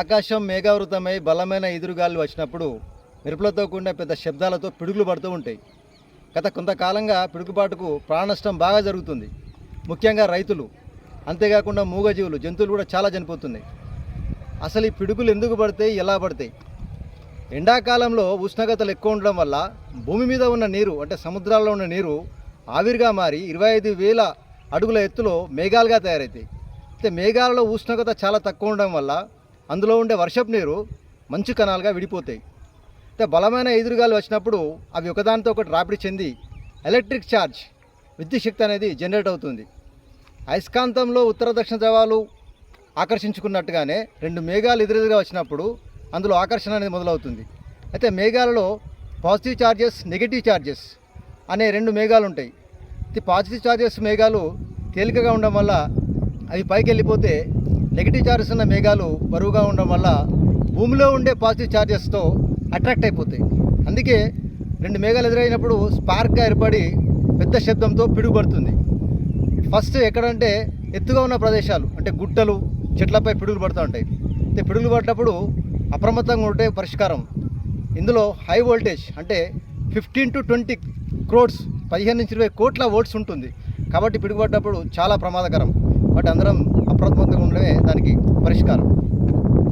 ఆకాశం మేఘావృతమై బలమైన ఎదురుగాలు వచ్చినప్పుడు మెరుపులతో కూడిన పెద్ద శబ్దాలతో పిడుగులు పడుతూ ఉంటాయి. గత కొంతకాలంగా పిడుగుపాటుకు ప్రాణ నష్టం బాగా జరుగుతుంది. ముఖ్యంగా రైతులు, అంతేకాకుండా మూగజీవులు, జంతువులు కూడా చాలా చనిపోతున్నాయి. అసలు ఈ పిడుగులు ఎందుకు పడతాయి, ఎలా పడతాయి? ఎండాకాలంలో ఉష్ణోగ్రతలు ఎక్కువ ఉండడం వల్ల భూమి మీద ఉన్న నీరు, అంటే సముద్రాల్లో ఉన్న నీరు ఆవిరిగా మారి 25,000 అడుగుల ఎత్తులో మేఘాలుగా తయారవుతాయి. అయితే మేఘాలలో ఉష్ణోగ్రత చాలా తక్కువ ఉండడం వల్ల అందులో ఉండే వర్షపు నీరు మంచు కణాలుగా విడిపోతాయి. అయితే బలమైన ఎదురుగాలు వచ్చినప్పుడు అవి ఒకదానితో ఒకటి రాపిడి చెంది ఎలక్ట్రిక్ ఛార్జ్, విద్యుత్ శక్తి అనేది జనరేట్ అవుతుంది. అయస్కాంతంలో ఉత్తర దక్షిణ ధ్రువాలు ఆకర్షించుకున్నట్టుగానే రెండు మేఘాలు ఎదురెదురుగా వచ్చినప్పుడు అందులో ఆకర్షణ అనేది మొదలవుతుంది. అయితే మేఘాలలో పాజిటివ్ ఛార్జెస్, నెగిటివ్ ఛార్జెస్ అనే రెండు మేఘాలు ఉంటాయి. ఈ పాజిటివ్ ఛార్జెస్ మేఘాలు తేలికగా ఉండడం వల్ల అవి పైకి వెళ్ళిపోతే, నెగిటివ్ ఛార్జెస్ ఉన్న మేఘాలు బరువుగా ఉండడం వల్ల భూమిలో ఉండే పాజిటివ్ ఛార్జెస్తో అట్రాక్ట్ అయిపోతాయి. అందుకే రెండు మేఘాలు ఎదురైనప్పుడు స్పార్క్గా ఏర్పడి పెద్ద శబ్దంతో పిడుగుపడుతుంది. ఫస్ట్ ఎక్కడంటే ఎత్తుగా ఉన్న ప్రదేశాలు, అంటే గుట్టలు, చెట్లపై పిడుగులు పడుతూ ఉంటాయి. అయితే పిడుగులు పడ్డప్పుడు అప్రమత్తంగా ఉంటే పరిష్కారం. ఇందులో హై వోల్టేజ్, అంటే 15 to 20 crores, 15 నుంచి 20 కోట్ల వోల్ట్స్ ఉంటుంది. కాబట్టి పిడుగు పడ్డప్పుడు చాలా ప్రమాదకరం. బట్ అందరం అప్రమత్తంగా ఉండడమే దానికి పరిష్కారం.